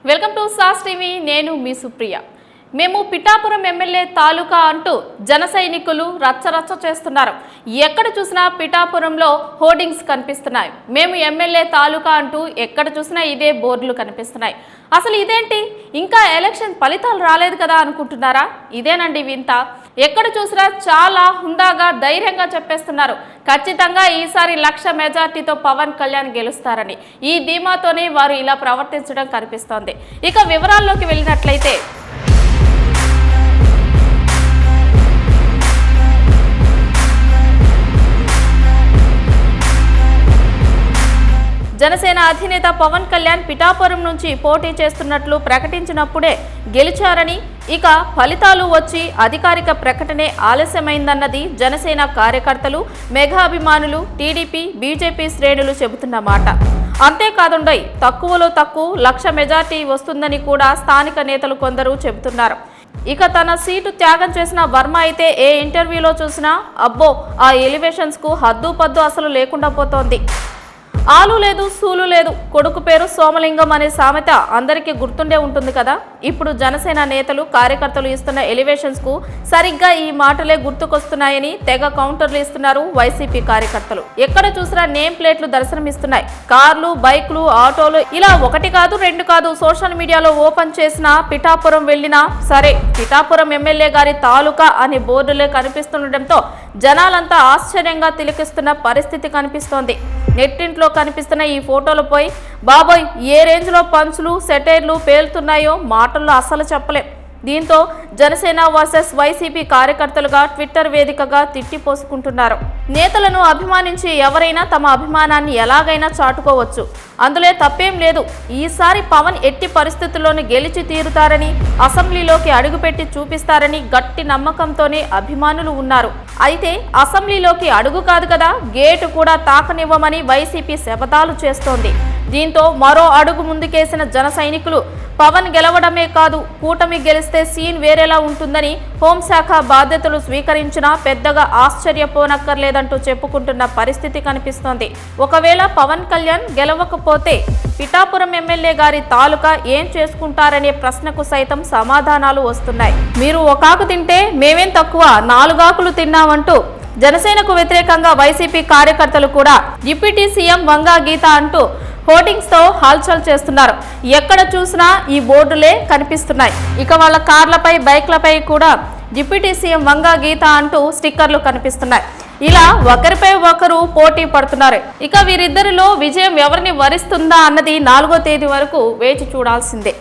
Welcome to sauce TV. నేను మీ సుప్రియ. మేము Pithapuram MLA తాలూకా అంటూ జన సైనికులు రచ్చరచ్చ చేస్తున్నారు. ఎక్కడ చూసినా పిఠాపురంలో హోర్డింగ్స్ కనిపిస్తున్నాయి. మేము ఎమ్మెల్యే తాలూకా అంటూ ఎక్కడ చూసినా ఇదే బోర్డులు కనిపిస్తున్నాయి. అసలు ఇదేంటి, ఇంకా ఎలక్షన్ ఫలితాలు రాలేదు కదా అనుకుంటున్నారా? ఇదేనండి వింత. ఎక్కడ చూసినా చాలా హుందాగా ధైర్యంగా చెప్పేస్తున్నారు, ఖచ్చితంగా ఈసారి 1,00,000 మెజార్టీతో పవన్ కళ్యాణ్ గెలుస్తారని. ఈ ధీమాతోనే వారు ఇలా ప్రవర్తించడం కనిపిస్తోంది. ఇక వివరాల్లోకి వెళ్ళినట్లయితే జనసేన అధినేత పవన్ కళ్యాణ్ పిఠాపురం నుంచి పోటీ చేస్తున్నట్లు ప్రకటించినప్పుడే గెలిచారని, ఇక ఫలితాలు వచ్చి అధికారిక ప్రకటనే ఆలస్యమైందన్నది జనసేన కార్యకర్తలు, మెగా అభిమానులు, టీడీపీ, బీజేపీ శ్రేణులు చెబుతున్న మాట. అంతేకాదుండై తక్కువలో తక్కువ 1,00,000 మెజార్టీ వస్తుందని కూడా స్థానిక నేతలు కొందరు చెబుతున్నారు. ఇక తన సీటు త్యాగం చేసిన వర్మ అయితే ఏ ఇంటర్వ్యూలో చూసినా అబ్బో ఆ ఎలివేషన్స్ కు హద్దు పద్దు అసలు లేకుండా పోతోంది. ఆలు లేదు సూలు లేదు, కొడుకు పేరు సోమలింగం అనే సామెత అందరికీ గుర్తుండే ఉంటుంది కదా. ఇప్పుడు జనసేన నేతలు, కార్యకర్తలు ఇస్తున్న ఎలివేషన్స్ కు సరిగ్గా ఈ మాటలే గుర్తుకొస్తున్నాయని తెగ కౌంటర్లు ఇస్తున్నారు వైసీపీ కార్యకర్తలు. ఎక్కడ చూసినా నేమ్ ప్లేట్లు దర్శనమిస్తున్నాయి. కార్లు, బైక్లు, ఆటోలు, ఇలా ఒకటి కాదు రెండు కాదు. సోషల్ మీడియాలో ఓపెన్ చేసిన పిఠాపురం వెళ్ళినా సరే పిఠాపురం ఎమ్మెల్యే గారి తాలూకా అనే బోర్డులే కనిపిస్తుండటంతో జనాలంతా ఆశ్చర్యంగా తిలకిస్తున్న పరిస్థితి కనిపిస్తోంది. నెట్టింట్లో కనిపిస్తున్న ఈ ఫోటోలపై బాబోయ్ ఏ రేంజ్లో పంచులు, సెటైర్లు పేలుతున్నాయో మాటల్లో అస్సలు చెప్పలేం. దీంతో జనసేన వర్సెస్ వైసీపీ కార్యకర్తలుగా ట్విట్టర్ వేదికగా తిట్టిపోసుకుంటున్నారు. నేతలను అభిమానించి ఎవరైనా తమ అభిమానాన్ని ఎలాగైనా చాటుకోవచ్చు, అందులో తప్పేం లేదు. ఈసారి పవన్ ఎట్టి పరిస్థితుల్లోనూ గెలిచి తీరుతారని, అసెంబ్లీలోకి అడుగుపెట్టి చూపిస్తారని గట్టి నమ్మకంతోనే అభిమానులు ఉన్నారు. అయితే అసెంబ్లీలోకి అడుగు కాదు కదా, గేటు కూడా తాకనివ్వమని వైసీపీ శపథాలు చేస్తోంది. దీంతో మరో అడుగు ముందుకేసిన జన సైనికులు పవన్ గెలవడమే కాదు, కూటమి గెలిస్తే సీన్ వేరేలా ఉంటుందని హోంశాఖ బాధ్యతలు స్వీకరించినా పెద్దగా ఆశ్చర్యపోనక్కర్లేదంటూ చెప్పుకుంటున్న పరిస్థితి కనిపిస్తోంది. ఒకవేళ పవన్ కళ్యాణ్ గెలవకపోతే పిఠాపురం ఎమ్మెల్యే గారి తాలూకా ఏం చేసుకుంటారనే ప్రశ్నకు సైతం సమాధానాలు వస్తున్నాయి. మీరు ఒక ఆకు తింటే మేమేం తక్కువ, 4 ఆకులు తిన్నామంటూ జనసేనకు వ్యతిరేకంగా వైసీపీ కార్యకర్తలు కూడా డిప్యూటీ సీఎం వంగా గీత అంటూ హోర్డింగ్స్ తో హల్చల్ చేస్తున్నారు. ఎక్కడ చూసినా ఈ బోర్డులే కనిపిస్తున్నాయి. ఇక వాళ్ళ కార్లపై, బైక్లపై కూడా డిప్యూటీ సీఎం వంగా గీత అంటూ స్టిక్కర్లు కనిపిస్తున్నాయి. ఇలా ఒకరిపై ఒకరు పోటీ పడుతున్నారు. ఇక వీరిద్దరిలో విజయం ఎవరిని వరిస్తుందా అన్నది 4వ తేదీ వరకు వేచి చూడాల్సిందే.